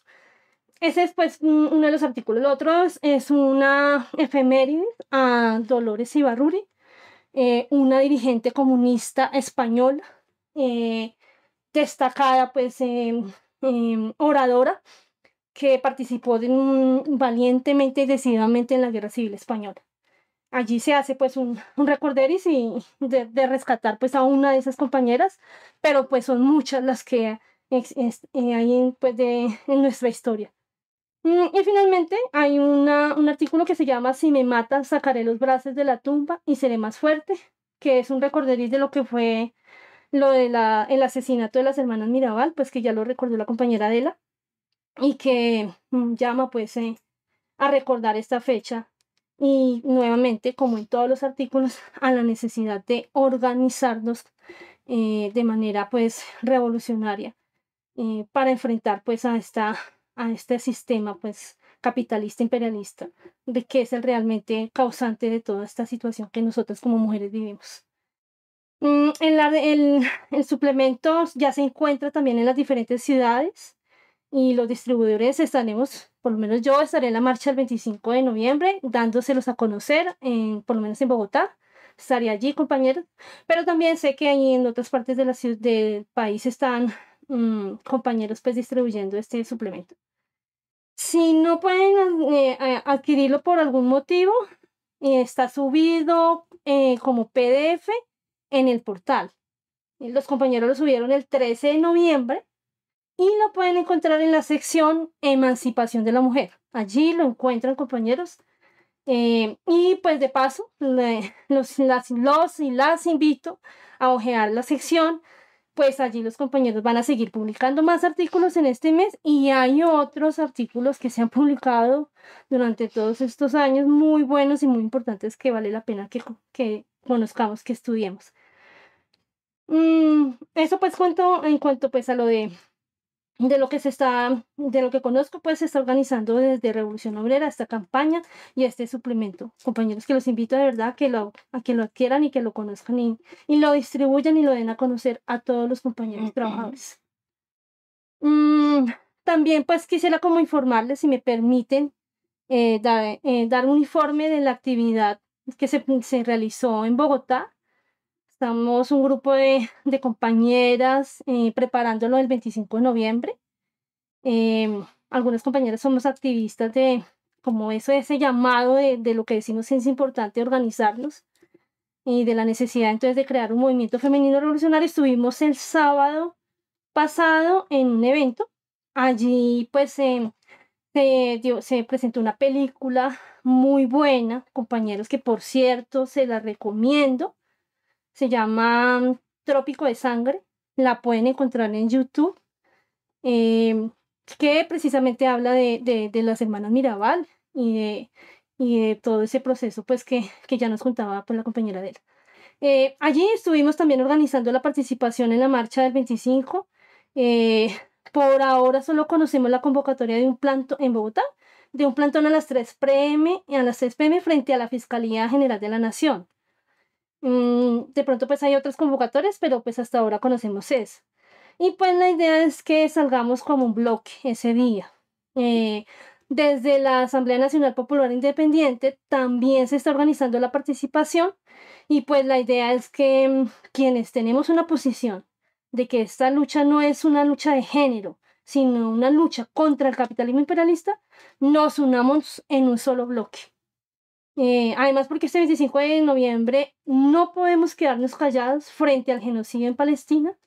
Ese es pues uno de los artículos. El otro es una efeméride a Dolores Ibarruri, una dirigente comunista española, destacada pues oradora, que participó valientemente y decididamente en la Guerra Civil Española. Allí se hace pues un recorderis y de rescatar pues a una de esas compañeras, pero pues son muchas las que hay pues, en nuestra historia. Y finalmente hay un artículo que se llama Si me matan, sacaré los brazos de la tumba y seré más fuerte, que es un recorderis de lo que fue lo de el asesinato de las hermanas Mirabal, pues que ya lo recordó la compañera Adela, y que llama pues a recordar esta fecha y nuevamente, como en todos los artículos, a la necesidad de organizarnos de manera pues revolucionaria para enfrentar pues a este sistema pues capitalista imperialista, de que es el realmente causante de toda esta situación que nosotros como mujeres vivimos. El suplemento ya se encuentra también en las diferentes ciudades y los distribuidores estaremos, por lo menos yo estaré en la marcha el 25 de noviembre dándoselos a conocer, por lo menos en Bogotá. Estaré allí, compañeros, pero también sé que ahí en otras partes de del país están compañeros pues distribuyendo este suplemento. Si no pueden adquirirlo por algún motivo, está subido como PDF en el portal. Los compañeros lo subieron el 13 de noviembre y lo pueden encontrar en la sección Emancipación de la Mujer. Allí lo encuentran, compañeros. Y pues de paso, los y las invito a ojear la sección, pues allí los compañeros van a seguir publicando más artículos en este mes y hay otros artículos que se han publicado durante todos estos años muy buenos y muy importantes que vale la pena que conozcamos, que estudiemos. Eso pues en cuanto pues a lo de lo que conozco, pues se está organizando desde Revolución Obrera esta campaña y este suplemento. Compañeros, que los invito de verdad a que lo adquieran y que lo conozcan y lo distribuyan y lo den a conocer a todos los compañeros trabajadores. También pues quisiera como informarles, si me permiten, dar un informe de la actividad que se realizó en Bogotá. Estamos un grupo de compañeras preparándolo el 25 de noviembre. Algunas compañeras somos activistas de como ese llamado de lo que decimos es importante organizarnos y de la necesidad entonces de crear un movimiento femenino revolucionario. Estuvimos el sábado pasado en un evento. Allí pues se presentó una película muy buena, compañeros, que por cierto se la recomiendo. Se llama Trópico de Sangre, la pueden encontrar en YouTube, que precisamente habla de las hermanas Mirabal y de todo ese proceso pues que ya nos contaba pues, la compañera de él. Allí estuvimos también organizando la participación en la marcha del 25. Por ahora solo conocemos la convocatoria de un plantón en Bogotá, de un plantón a las 3 p.m. frente a la Fiscalía General de la Nación. De pronto pues hay otras convocatorias, pero pues hasta ahora conocemos eso. Y pues la idea es que salgamos como un bloque ese día. Desde la Asamblea Nacional Popular Independiente también se está organizando la participación y pues la idea es que quienes tenemos una posición de que esta lucha no es una lucha de género, sino una lucha contra el capitalismo imperialista, nos unamos en un solo bloque. Además, porque este 25 de noviembre no podemos quedarnos callados frente al genocidio en Palestina.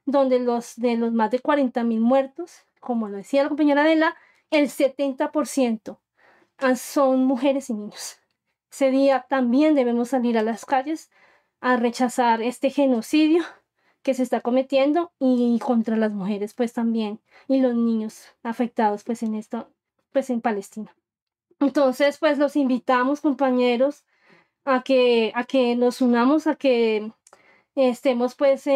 donde de los más de 40.000 muertos, como lo decía la compañera Adela, el 70% son mujeres y niños. Ese día también debemos salir a las calles a rechazar este genocidio que se está cometiendo y contra las mujeres pues también y los niños afectados pues en esto pues en Palestina. Entonces pues los invitamos, compañeros, a que nos unamos, a que estemos pues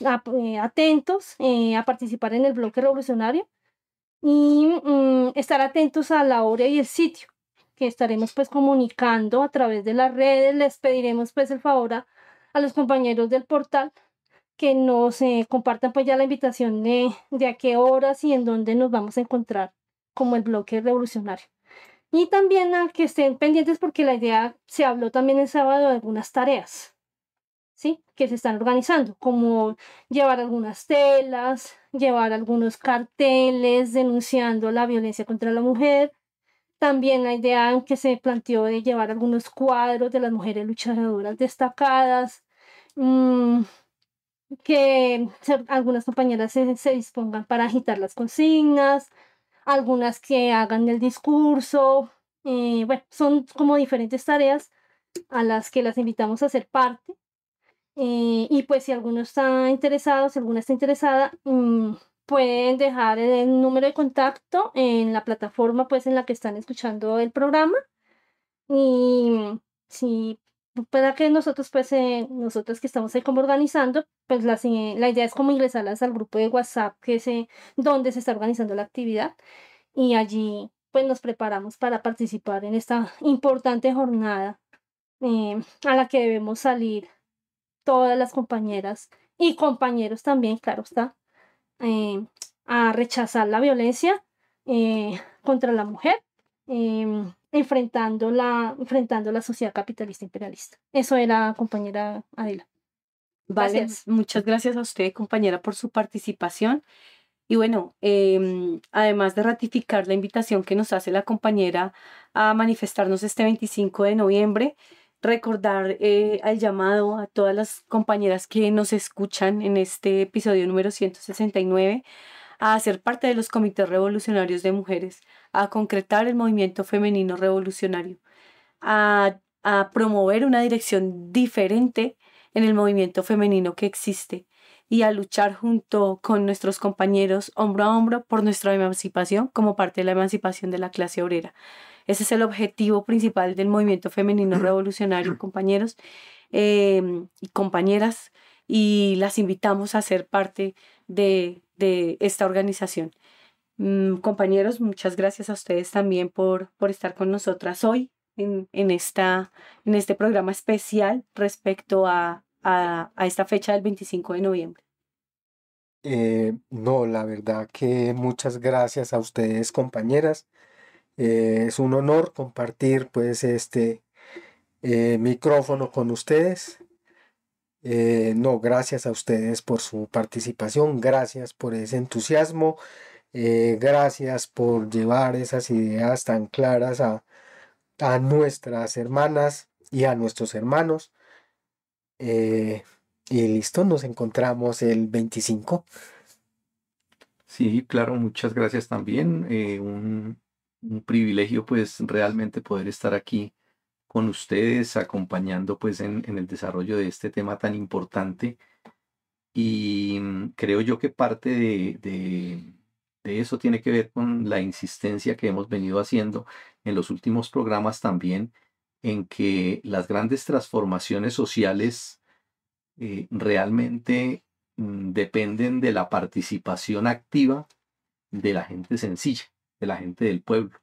atentos a participar en el bloque revolucionario y estar atentos a la hora y el sitio que estaremos pues comunicando a través de las redes. Les pediremos pues el favor a los compañeros del portal que nos compartan pues ya la invitación de a qué horas y en dónde nos vamos a encontrar como el bloque revolucionario. Y también a que estén pendientes porque la idea, se habló también el sábado de algunas tareas, ¿sí? Que se están organizando, como llevar algunas telas, llevar algunos carteles denunciando la violencia contra la mujer. También la idea que se planteó de llevar algunos cuadros de las mujeres luchadoras destacadas, que algunas compañeras se dispongan para agitar las consignas, algunas que hagan el discurso. Bueno, son como diferentes tareas a las que las invitamos a ser parte. Y pues si alguno está interesado, si alguna está interesada, pueden dejar el número de contacto en la plataforma pues en la que están escuchando el programa. Y si para que nosotros pues nosotros que estamos ahí como organizando, pues la idea es como ingresarlas al grupo de WhatsApp donde se está organizando la actividad y allí pues nos preparamos para participar en esta importante jornada a la que debemos salir todas las compañeras y compañeros también, claro está, a rechazar la violencia contra la mujer, enfrentando la sociedad capitalista imperialista. Eso era, compañera Adela. Vale, Gracias. muchas gracias a usted, compañera, por su participación. Y bueno, además de ratificar la invitación que nos hace la compañera a manifestarnos este 25 de noviembre, recordar el llamado a todas las compañeras que nos escuchan en este episodio número 169 a ser parte de los comités revolucionarios de mujeres, a concretar el movimiento femenino revolucionario, a promover una dirección diferente en el movimiento femenino que existe y a luchar junto con nuestros compañeros hombro a hombro por nuestra emancipación como parte de la emancipación de la clase obrera. Ese es el objetivo principal del movimiento femenino revolucionario, compañeros y compañeras, y las invitamos a ser parte de esta organización. Compañeros, muchas gracias a ustedes también por estar con nosotras hoy en este programa especial respecto a esta fecha del 25 de noviembre. No, la verdad que muchas gracias a ustedes, compañeras. Es un honor compartir pues este micrófono con ustedes. No, gracias a ustedes por su participación, gracias por ese entusiasmo, gracias por llevar esas ideas tan claras a nuestras hermanas y a nuestros hermanos. Y listo, nos encontramos el 25. Sí, claro, muchas gracias también. Un privilegio pues realmente poder estar aquí con ustedes acompañando pues en el desarrollo de este tema tan importante y creo yo que parte de eso tiene que ver con la insistencia que hemos venido haciendo en los últimos programas también en que las grandes transformaciones sociales realmente dependen de la participación activa de la gente sencilla, de la gente del pueblo,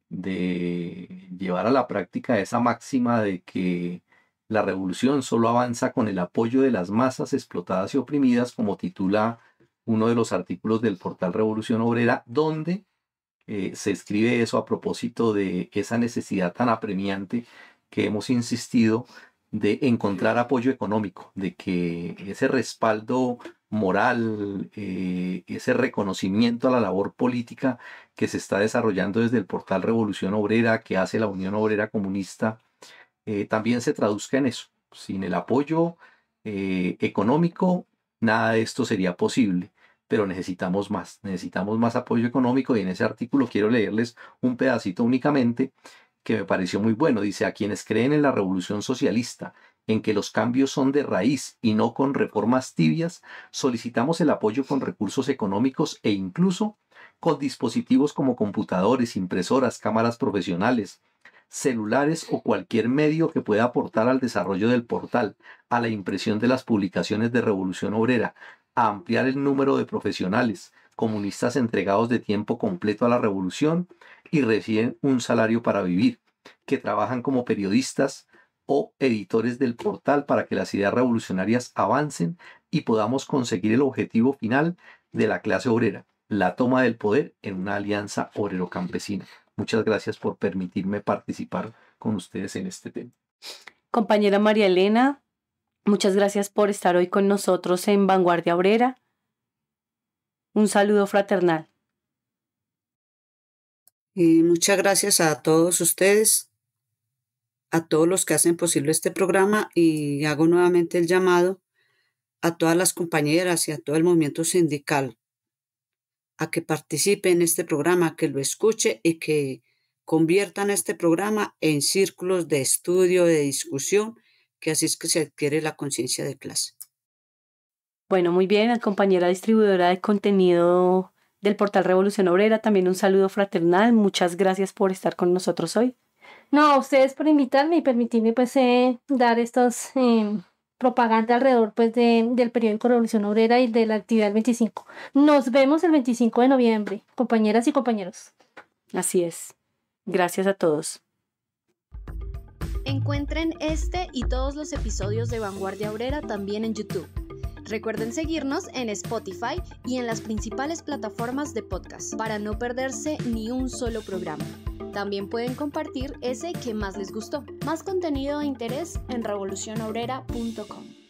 de llevar a la práctica esa máxima de que la revolución solo avanza con el apoyo de las masas explotadas y oprimidas, como titula uno de los artículos del portal Revolución Obrera, donde se escribe eso a propósito de esa necesidad tan apremiante que hemos insistido de encontrar apoyo económico, de que ese respaldo moral, ese reconocimiento a la labor política que se está desarrollando desde el portal Revolución Obrera, que hace la Unión Obrera Comunista, también se traduzca en eso. Sin el apoyo económico nada de esto sería posible. Pero necesitamos más apoyo económico, y en ese artículo quiero leerles un pedacito únicamente que me pareció muy bueno. Dice: a quienes creen en la revolución socialista, en que los cambios son de raíz y no con reformas tibias, solicitamos el apoyo con recursos económicos e incluso con dispositivos como computadores, impresoras, cámaras profesionales, celulares o cualquier medio que pueda aportar al desarrollo del portal, a la impresión de las publicaciones de Revolución Obrera, a ampliar el número de profesionales, comunistas entregados de tiempo completo a la revolución y reciben un salario para vivir, que trabajan como periodistas o editores del portal para que las ideas revolucionarias avancen y podamos conseguir el objetivo final de la clase obrera, la toma del poder en una alianza obrero-campesina. Muchas gracias por permitirme participar con ustedes en este tema. Compañera María Elena, muchas gracias por estar hoy con nosotros en Vanguardia Obrera. Un saludo fraternal. Y muchas gracias a todos ustedes, a todos los que hacen posible este programa, y hago nuevamente el llamado a todas las compañeras y a todo el movimiento sindical a que participe en este programa, que lo escuche y que conviertan este programa en círculos de estudio, de discusión, que así es que se adquiere la conciencia de clase. Bueno, muy bien, compañera distribuidora de contenido del portal Revolución Obrera, también un saludo fraternal. Muchas gracias por estar con nosotros hoy. No, a ustedes por invitarme y permitirme pues dar estos propaganda alrededor pues del periódico Revolución Obrera y de la actividad del 25. Nos vemos el 25 de noviembre, compañeras y compañeros. Así es. Gracias a todos. Encuentren este y todos los episodios de Vanguardia Obrera también en YouTube. Recuerden seguirnos en Spotify y en las principales plataformas de podcast para no perderse ni un solo programa. También pueden compartir ese que más les gustó. Más contenido de interés en revolucionobrera.com.